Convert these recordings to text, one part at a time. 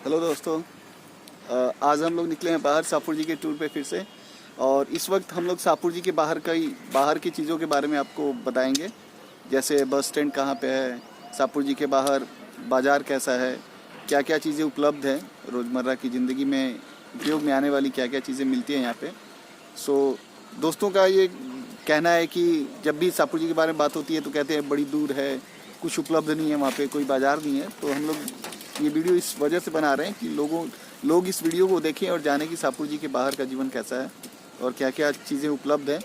Hello दोस्तों, आज हम लोग निकले हैं बाहर शाहपुर जी के टूर पे फिर से। और इस वक्त हम लोग शाहपुर जी के बाहर की चीज़ों के बारे में आपको बताएंगे। जैसे बस स्टैंड कहाँ पे है, शाहपुर जी के बाहर बाज़ार कैसा है, क्या क्या चीज़ें उपलब्ध हैं, रोज़मर्रा की ज़िंदगी में उपयोग में आने वाली क्या क्या चीज़ें मिलती हैं यहाँ पे। दोस्तों का ये कहना है कि जब भी शाहपुर जी के बारे में बात होती है तो कहते हैं बड़ी दूर है, कुछ उपलब्ध नहीं है, वहाँ पे कोई बाज़ार नहीं है। तो हम लोग ये वीडियो इस वजह से बना रहे हैं कि लोग इस वीडियो को देखें और जानें कि शाहपुर जी के बाहर का जीवन कैसा है और क्या क्या चीज़ें उपलब्ध हैं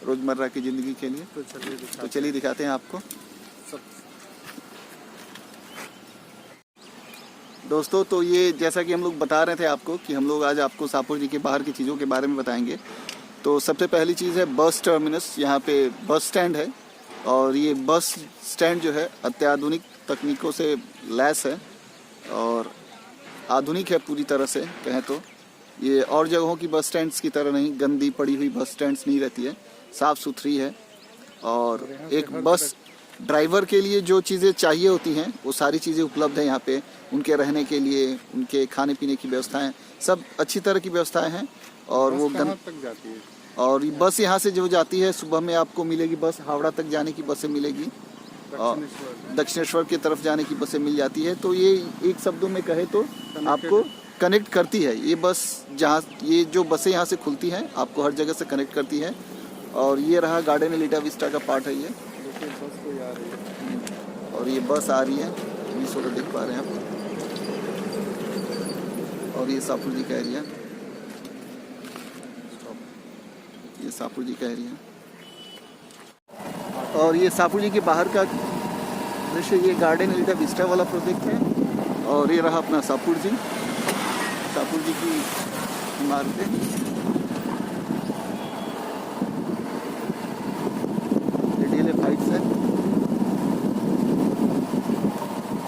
रोज़मर्रा की ज़िंदगी के लिए। तो चलिए दिखाते हैं आपको। दोस्तों, तो ये जैसा कि हम लोग बता रहे थे आपको कि हम लोग आज आपको शाहपुर जी के बाहर की चीज़ों के बारे में बताएंगे। तो सबसे पहली चीज़ है बस टर्मिनस। यहाँ पे बस स्टैंड है और ये बस स्टैंड जो है अत्याधुनिक तकनीकों से लैस है और आधुनिक है पूरी तरह से कहें तो। ये और जगहों की बस स्टैंड्स की तरह नहीं, गंदी पड़ी हुई बस स्टैंड्स नहीं रहती है, साफ़ सुथरी है। और एक बस ड्राइवर के लिए जो चीज़ें चाहिए होती हैं वो सारी चीज़ें उपलब्ध हैं यहाँ पे। उनके रहने के लिए, उनके खाने पीने की व्यवस्थाएं, सब अच्छी तरह की व्यवस्थाएं हैं। और वो तक जाती है और बस यहाँ से जो जाती है सुबह में आपको मिलेगी बस, हावड़ा तक जाने की बसें मिलेगी और दक्षिणेश्वर की तरफ जाने की बसें मिल जाती है। तो ये एक शब्दों में कहे तो आपको कनेक्ट करती है ये बस। जहाँ ये जो बसें यहाँ से खुलती हैं आपको हर जगह से कनेक्ट करती है। और ये रहा गार्डन एलिटा विस्टा का पार्ट है ये। बस कोई आ रही है और ये बस आ रही है, ये सोलर देख पा रहे हैं आप। और ये शाहपुर जी का एरिया, ये शाहपुर जी का एरिया। और ये शाहपुर जी के बाहर का दृश्य, ये गार्डन एलिटा विस्टा वाला प्रोजेक्ट है। और ये रहा अपना शाहपुर जी की इमारतें। DLF हाइट्स है।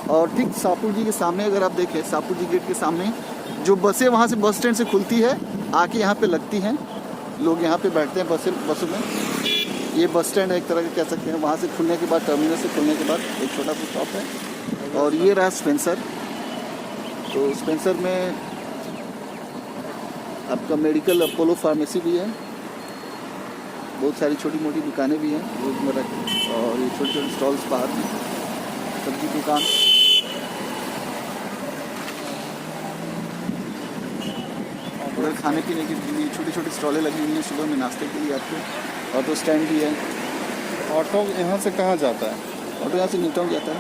और ठीक शाहपुर जी के सामने अगर आप देखें, शाहपुर जी गेट के सामने जो बसें वहाँ से बस स्टैंड से खुलती है आके यहाँ पे लगती हैं, लोग यहाँ पे बैठते हैं बसों में। ये बस स्टैंड है एक तरह का कह सकते हैं। वहाँ से खुलने के बाद, टर्मिनल से खुलने के बाद एक छोटा सा स्टॉप है। और ये रहा स्पेंसर। तो स्पेंसर में आपका मेडिकल अपोलो फार्मेसी भी है, बहुत सारी छोटी मोटी दुकानें भी हैं रोजमर्रा की। और ये छोटे छोटे स्टॉल्स बाहर हैं, सब्जी दुकान। उधर खाने पीने के लिए छोटी छोटी स्टॉलें लगी हुई हैं सुबह में नाश्ते के लिए आपको। ऑटो स्टैंड भी है। ऑटो यहाँ से कहाँ जाता है? ऑटो यहाँ से न्यू टाउन जाता है।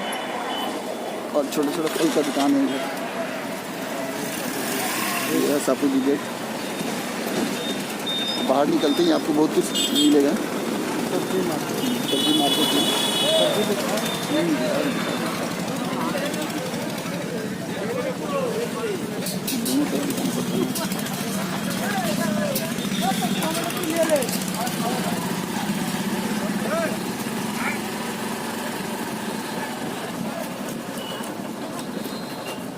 और छोटे छोटे फल का दुकान है इधर। ये है शाहपुर जी गेट। बाहर निकलते ही आपको बहुत कुछ मिलेगा। सब्जी मार्केट में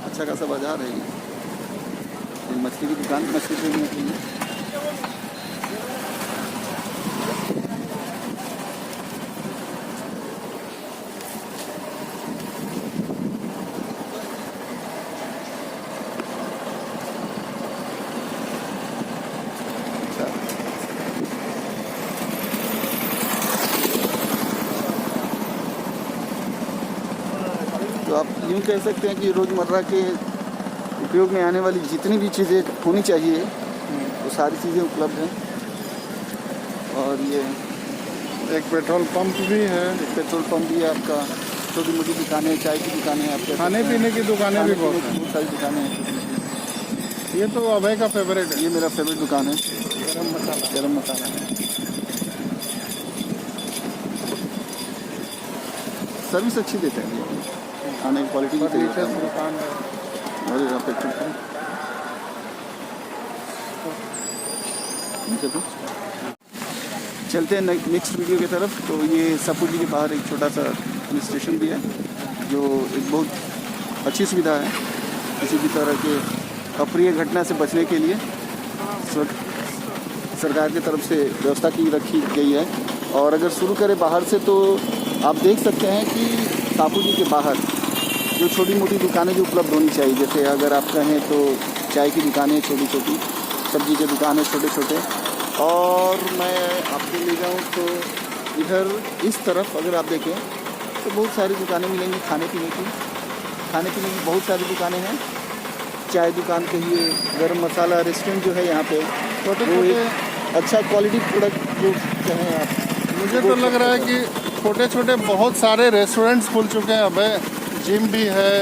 अच्छा खासा बाजार है ये। मछली की दुकान, मछली खरीदने के लिए। तो आप यूँ कह सकते हैं कि रोज़मर्रा के उपयोग में आने वाली जितनी भी चीज़ें होनी चाहिए वो सारी चीज़ें उपलब्ध हैं। और ये एक पेट्रोल पंप भी है। एक पेट्रोल पंप भी है आपका। छोटी मोटी दुकानें, चाय की दुकानें, आपके खाने पीने की दुकानें भी बहुत सारी दुकानें हैं। ये तो अभय का फेवरेट है। ये मेरा फेवरेट दुकान है, गरम मसाला है। सर्विस अच्छी देते हैं, खाने की क्वालिटी भी दुकान है। और यहाँ पेट्रोल पंप। चलते हैं नेक्स्ट वीडियो की तरफ। तो ये शाहपुर जी के बाहर एक छोटा सा पुलिस स्टेशन भी है जो एक बहुत अच्छी सुविधा है। किसी भी तरह के अप्रिय घटना से बचने के लिए सरकार की तरफ से व्यवस्था की रखी गई है। और अगर शुरू करें बाहर से तो आप देख सकते हैं कि शाहपुर जी के बाहर जो छोटी मोटी दुकानें जो उपलब्ध होनी चाहिए, जैसे अगर आप कहें तो चाय की दुकानें छोटी छोटी, सब्जी के दुकानें छोटे छोटे। और मैं आपको ले जाऊँ तो इधर इस तरफ अगर आप देखें तो बहुत सारी दुकानें मिलेंगी खाने पीने की बहुत सारी दुकानें हैं। चाय दुकान कहिए, गरम मसाला रेस्टोरेंट जो है यहाँ पे छोटे वो छोटे एक अच्छा क्वालिटी प्रोडक्ट जो कहें आप। मुझे तो लग रहा है कि छोटे छोटे बहुत सारे रेस्टोरेंट्स खुल चुके हैं। अब जिम भी है,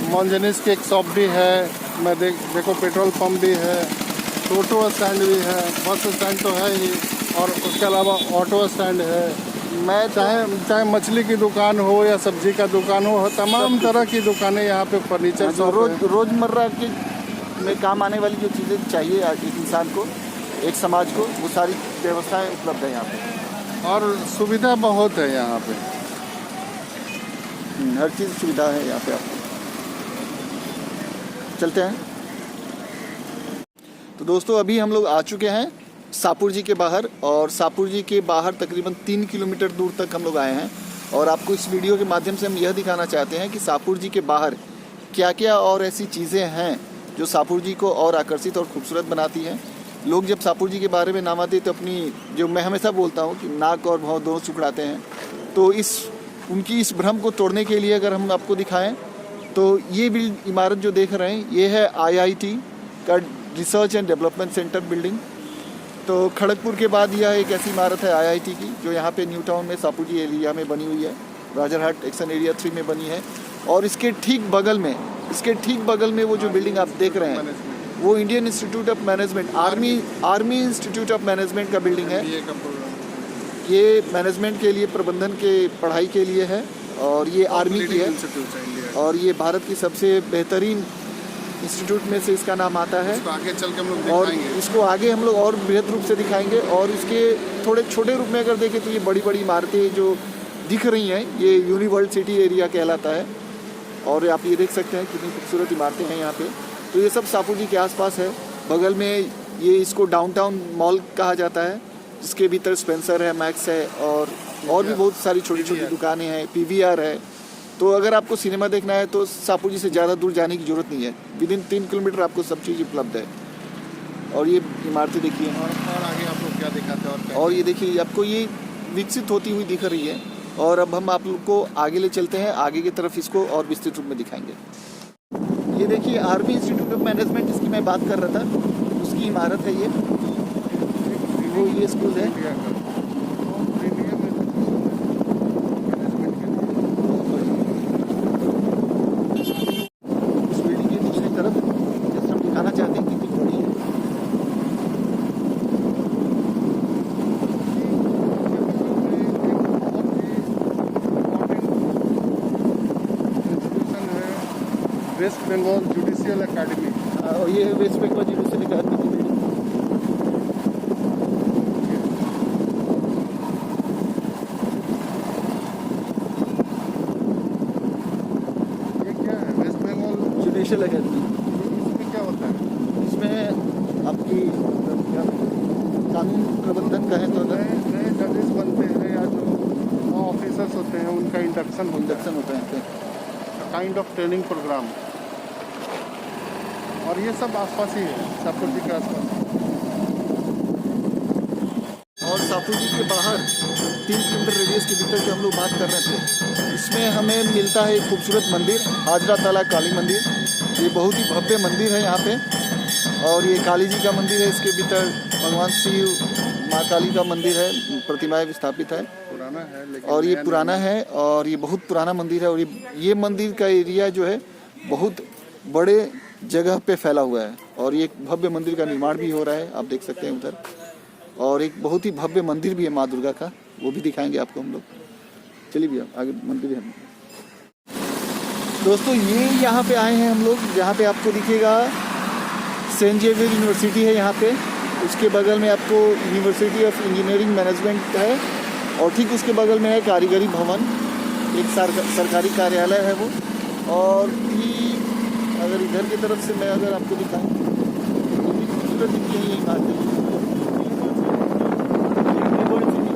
मोंजनीस की एक शॉप भी है, मैं देखो पेट्रोल पंप भी है, टोटो स्टैंड भी है, बस स्टैंड तो है ही, और उसके अलावा ऑटो स्टैंड है। मैं चाहे मछली की दुकान हो या सब्जी का दुकान हो, तमाम तरह की दुकानें यहाँ पे फर्नीचर शॉप है। रोज़मर्रा के में काम आने वाली जो चीज़ें चाहिए एक इंसान को, एक समाज को, वो सारी व्यवस्थाएं उपलब्ध है यहाँ पे और सुविधा बहुत है यहाँ पे। हर चीज़ सुविधा है यहाँ पे आपको। चलते हैं। तो दोस्तों अभी हम लोग आ चुके हैं शाहपुर जी के बाहर, और शाहपुर जी के बाहर तकरीबन 3 किलोमीटर दूर तक हम लोग आए हैं। और आपको इस वीडियो के माध्यम से हम यह दिखाना चाहते हैं कि शाहपुर जी के बाहर क्या क्या और ऐसी चीज़ें हैं जो शाहपुर जी को और आकर्षित और खूबसूरत बनाती हैं। लोग जब शाहपुर जी के बारे में नाम आते तो अपनी, जो मैं हमेशा बोलता हूँ कि नाक और भौं दोनों सुखड़ाते हैं, तो उनकी इस भ्रम को तोड़ने के लिए अगर हम आपको दिखाएं तो ये इमारत जो देख रहे हैं ये है IIT का research and development centre building. तो खड़गपुर के बाद यह एक ऐसी इमारत है IIT की जो यहाँ पे न्यू टाउन में शाहपुर जी एरिया में बनी हुई है, राजरहाट एक्शन एरिया 3 में बनी है। और इसके ठीक बगल में वो जो बिल्डिंग आप देख रहे हैं वो Indian institute of management, army institute of management का बिल्डिंग है। ये मैनेजमेंट के लिए, प्रबंधन के पढ़ाई के लिए है, और ये आर्मी की है, और ये भारत की सबसे बेहतरीन इंस्टीट्यूट में से इसका नाम आता है। आगे चल के हम लोग और दिखाएंगे। इसको आगे हम लोग और बृहद रूप से दिखाएंगे। और इसके थोड़े छोटे रूप में अगर देखें तो ये बड़ी बड़ी इमारतें जो दिख रही हैं ये यूनिवर्ल्ड सिटी एरिया कहलाता है। और आप ये देख सकते हैं कितनी खूबसूरत इमारतें हैं यहाँ पे। तो ये सब शाहपुर जी के आसपास है। बगल में ये इसको डाउनटाउन मॉल कहा जाता है, जिसके भीतर स्पेंसर है, मैक्स है, और भी बहुत सारी छोटी छोटी दुकानें हैं, PVR है। तो अगर आपको सिनेमा देखना है तो शाहपुर जी से ज़्यादा दूर जाने की ज़रूरत नहीं है, विदिन 3 किलोमीटर आपको सब चीज़ उपलब्ध है। और ये इमारतें देखिए, और आगे आप लोग क्या दिखाते हैं? और ये देखिए आपको ये विकसित होती हुई दिख रही है। और अब हम आप लोग को आगे ले चलते हैं, आगे की तरफ इसको और विस्तृत रूप में दिखाएंगे। ये देखिए आर्मी इंस्टीट्यूट ऑफ मैनेजमेंट, जिसकी मैं बात कर रहा था, उसकी इमारत है ये स्कूल है। वेस्ट बंगाल जुडिशियल एकेडमी, और ये वेस्ट बंगाल जुडिशियल एकेडमी की बिल्डिंग। ये क्या है? West Bengal judicial academy. इसमें क्या होता है? इसमें आपकी कानून प्रबंधन का है तो नए जजेस बनते हैं या जो ऑफिसर्स होते हैं उनका इंडक्शन होता है। Kind of training programme. और ये सब आसपास ही है, शाहपुर जी के आसपास। और शाहपुर जी के बाहर 3 किलोमीटर रेडियस के भीतर जो हम लोग बात कर रहे थे, इसमें हमें मिलता है एक खूबसूरत मंदिर, हाजरा ताला काली मंदिर। ये बहुत ही भव्य मंदिर है यहाँ पे। और ये काली जी का मंदिर है, इसके भीतर भगवान शिव, माँ काली का मंदिर है, प्रतिमाएं स्थापित है। पुराना है लेकिन, और ये पुराना है, और ये बहुत पुराना मंदिर है। और ये मंदिर का एरिया जो है बहुत बड़े जगह पे फैला हुआ है। और ये एक भव्य मंदिर का निर्माण भी हो रहा है, आप देख सकते हैं उधर। और एक बहुत ही भव्य मंदिर भी है माँ दुर्गा का, वो भी दिखाएंगे आपको हम लोग। चलिए भैया आगे मंदिर है। दोस्तों ये यहाँ पे आए हैं हम लोग, जहाँ पे आपको दिखेगा सेंट जेवियर यूनिवर्सिटी है यहाँ पे। उसके बगल में आपको यूनिवर्सिटी ऑफ इंजीनियरिंग मैनेजमेंट है, और ठीक उसके बगल में है कारीगरी भवन, एक सरकारी कार्यालय है वो। और भी अगर इधर की तरफ से मैं अगर आपको दिखाऊं तो भी खूबसूरत दिखती है ये इमारतें।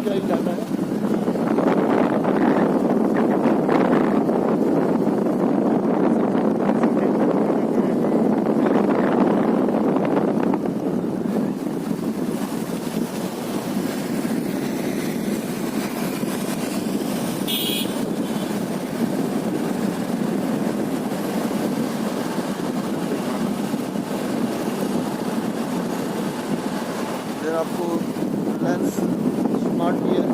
का इलाका है। आपको लेंस स्मार्ट भी है।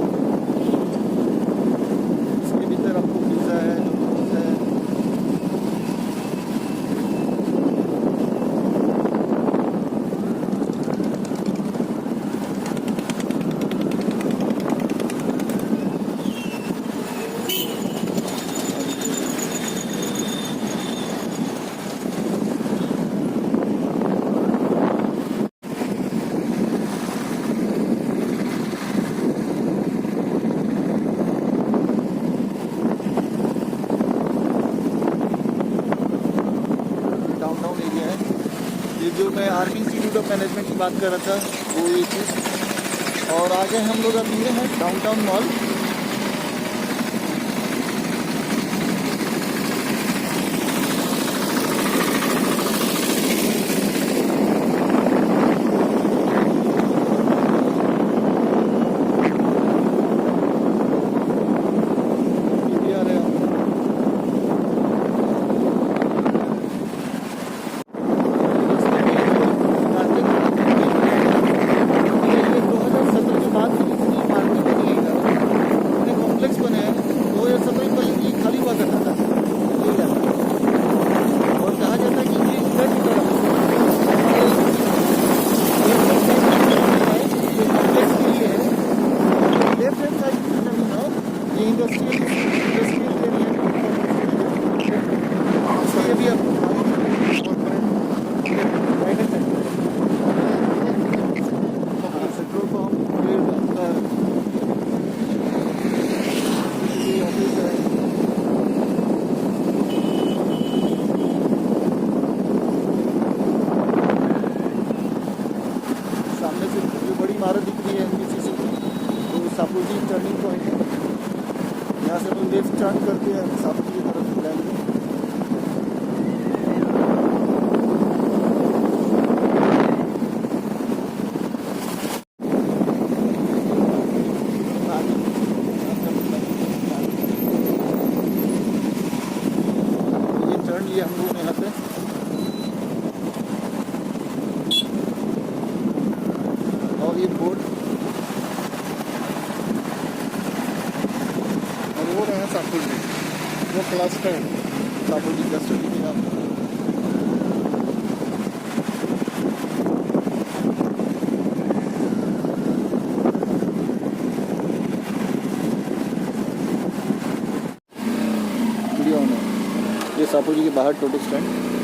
इसके भीतर आपको पिज़्ज़ा है, डोमिनोज है। डाउनटाउन एरिया है ये, जो मैं आर्मी इंस्टीट्यूट ऑफ मैनेजमेंट की बात कर रहा था वो ये चीज़। और आगे हम लोग अब ये है डाउनटाउन मॉल। PVR है। सामने से जो बड़ी इमारत दिख रही है NBCC की, तो सापुर जी टर्निंग पॉइंट है। यहाँ से हम लेफ्ट टर्न करके सापुर जी की तरफ जाएंगे। ये टर्न लिया हम लोगों ने यहाँ पे। और ये बोर्ड और वो रहे सापुर जी, वो क्लस्टर सापुर जी क्लस्टर दिखेगा आपको। वीडियो ऑन है। ये सापुर जी के बाहर टोटो स्टैंड।